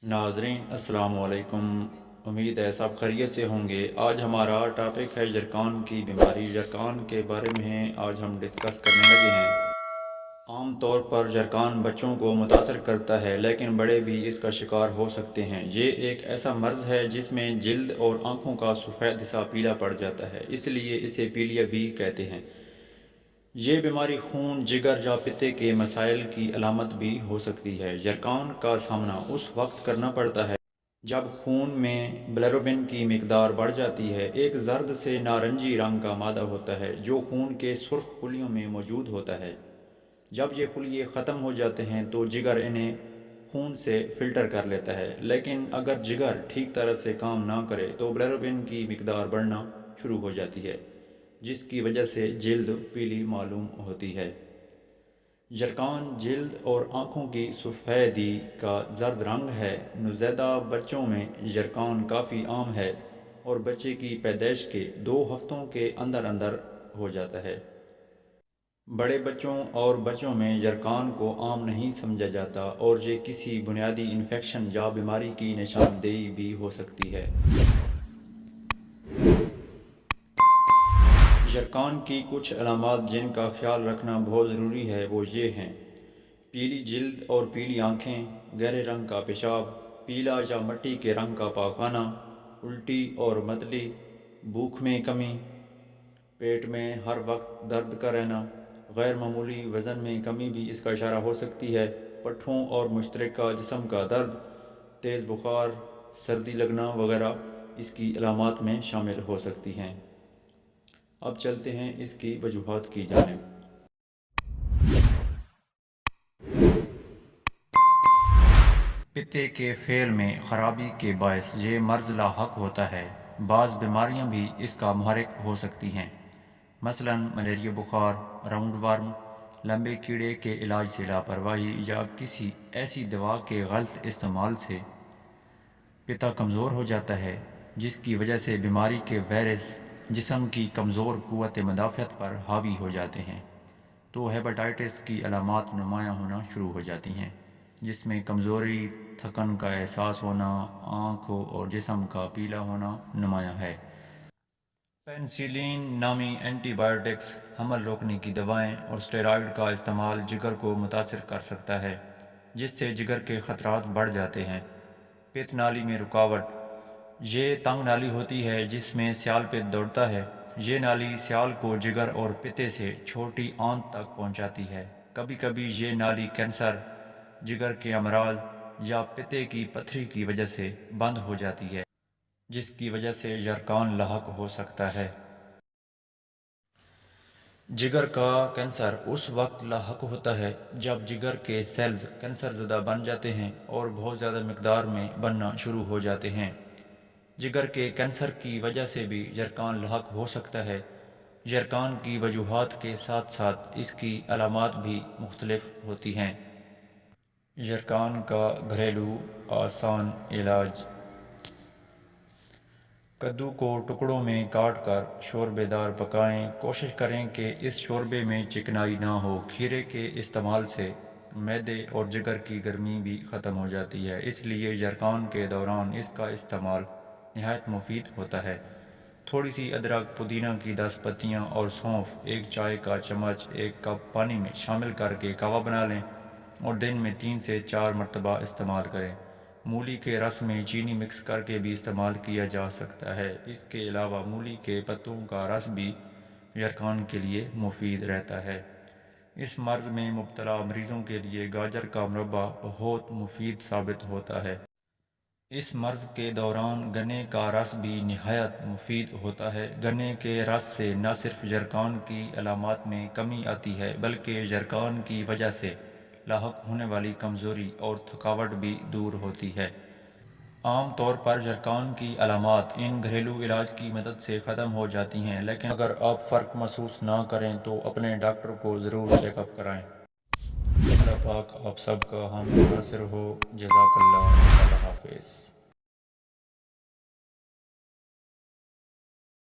ناظرین السلام علیکم، امید ہے سب خیریت سے ہوں گے۔ آج ہمارا ٹاپک ہے جرکان کی بیماری۔ جرکان کے بارے میں آج ہم ڈسکس کرنے لگے ہیں۔ عام طور پر جرکان بچوں کو متاثر کرتا ہے، لیکن بڑے بھی اس کا شکار ہو سکتے ہیں۔ یہ ایک ایسا مرض ہے جس میں جلد اور آنکھوں کا سفید حصہ پیلا پڑ جاتا ہے، اس لیے اسے پیلیا بھی کہتے ہیں۔ یہ بیماری خون، جگر یا پتے کے مسائل کی علامت بھی ہو سکتی ہے۔ جرکان کا سامنا اس وقت کرنا پڑتا ہے جب خون میں بلیروبن کی مقدار بڑھ جاتی ہے۔ ایک زرد سے نارنجی رنگ کا مادہ ہوتا ہے جو خون کے سرخ خلیوں میں موجود ہوتا ہے۔ جب یہ خلیے ختم ہو جاتے ہیں تو جگر انہیں خون سے فلٹر کر لیتا ہے، لیکن اگر جگر ٹھیک طرح سے کام نہ کرے تو بلیروبن کی مقدار بڑھنا شروع ہو جاتی ہے، جس کی وجہ سے جلد پیلی معلوم ہوتی ہے۔ جرکان جلد اور آنکھوں کی سفیدی کا زرد رنگ ہے۔ نوزائیدہ بچوں میں جرکان کافی عام ہے اور بچے کی پیدائش کے 2 ہفتوں کے اندر اندر ہو جاتا ہے۔ بڑے بچوں اور بچوں میں جرکان کو عام نہیں سمجھا جاتا اور یہ کسی بنیادی انفیکشن یا بیماری کی نشاندہی بھی ہو سکتی ہے۔ جرکان کی کچھ علامات جن کا خیال رکھنا بہت ضروری ہے وہ یہ ہیں: پیلی جلد اور پیلی آنکھیں، گہرے رنگ کا پیشاب، پیلا یا مٹی کے رنگ کا پاخانہ، الٹی اور متلی، بھوک میں کمی، پیٹ میں ہر وقت درد کا رہنا، غیر معمولی وزن میں کمی بھی اس کا اشارہ ہو سکتی ہے، پٹھوں اور مشترکہ جسم کا درد، تیز بخار، سردی لگنا وغیرہ اس کی علامات میں شامل ہو سکتی ہیں۔ اب چلتے ہیں اس کی وجوہات کی جانب۔ پتے کے فعل میں خرابی کے باعث یہ مرض لاحق ہوتا ہے۔ بعض بیماریاں بھی اس کا محرک ہو سکتی ہیں، مثلاً ملیریا بخار، راؤنڈ ورم، لمبے کیڑے کے علاج سے لاپرواہی یا کسی ایسی دوا کے غلط استعمال سے پتا کمزور ہو جاتا ہے جس کی وجہ سے بیماری کے وائرس جسم کی کمزور قوت مدافعت پر حاوی ہو جاتے ہیں، تو ہیپاٹائٹس کی علامات نمایاں ہونا شروع ہو جاتی ہیں، جس میں کمزوری، تھکن کا احساس ہونا، آنکھوں اور جسم کا پیلا ہونا نمایاں ہے۔ پینسلین نامی اینٹی بائیوٹکس، حمل روکنے کی دوائیں اور اسٹیرائڈ کا استعمال جگر کو متاثر کر سکتا ہے، جس سے جگر کے خطرات بڑھ جاتے ہیں۔ پت نالی میں رکاوٹ، یہ تنگ نالی ہوتی ہے جس میں سیال پت دوڑتا ہے۔ یہ نالی سیال کو جگر اور پتے سے چھوٹی آنت تک پہنچاتی ہے۔ کبھی کبھی یہ نالی کینسر، جگر کے امراض یا پتے کی پتھری کی وجہ سے بند ہو جاتی ہے، جس کی وجہ سے جرکان لاحق ہو سکتا ہے۔ جگر کا کینسر اس وقت لاحق ہوتا ہے جب جگر کے سیلز کینسر زدہ بن جاتے ہیں اور بہت زیادہ مقدار میں بننا شروع ہو جاتے ہیں۔ جگر کے کینسر کی وجہ سے بھی جرکان لاحق ہو سکتا ہے۔ جرکان کی وجوہات کے ساتھ ساتھ اس کی علامات بھی مختلف ہوتی ہیں۔ جرکان کا گھریلو آسان علاج: کدو کو ٹکڑوں میں کاٹ کر شوربے دار پکائیں۔ کوشش کریں کہ اس شوربے میں چکنائی نہ ہو۔ کھیرے کے استعمال سے معدے اور جگر کی گرمی بھی ختم ہو جاتی ہے، اس لیے جرکان کے دوران اس کا استعمال نہایت مفید ہوتا ہے۔ تھوڑی سی ادرک، پودینہ کی 10 پتیاں اور سونف ایک چائے کا چمچ ایک کپ پانی میں شامل کر کے کہوہ بنا لیں اور دن میں 3 سے 4 مرتبہ استعمال کریں۔ مولی کے رس میں چینی مکس کر کے بھی استعمال کیا جا سکتا ہے۔ اس کے علاوہ مولی کے پتوں کا رس بھی جرکان کے لیے مفید رہتا ہے۔ اس مرض میں مبتلا مریضوں کے لیے گاجر کا مربہ بہت مفید ثابت ہوتا ہے۔ اس مرض کے دوران گنے کا رس بھی نہایت مفید ہوتا ہے۔ گنے کے رس سے نہ صرف جرکان کی علامات میں کمی آتی ہے بلکہ جرکان کی وجہ سے لاحق ہونے والی کمزوری اور تھکاوٹ بھی دور ہوتی ہے۔ عام طور پر جرکان کی علامات ان گھریلو علاج کی مدد سے ختم ہو جاتی ہیں، لیکن اگر آپ فرق محسوس نہ کریں تو اپنے ڈاکٹر کو ضرور چیک اپ کرائیں۔ اللہ پاک آپ سب کا حامی ناصر ہو۔ جزاک اللہ۔ اللہ حافظ۔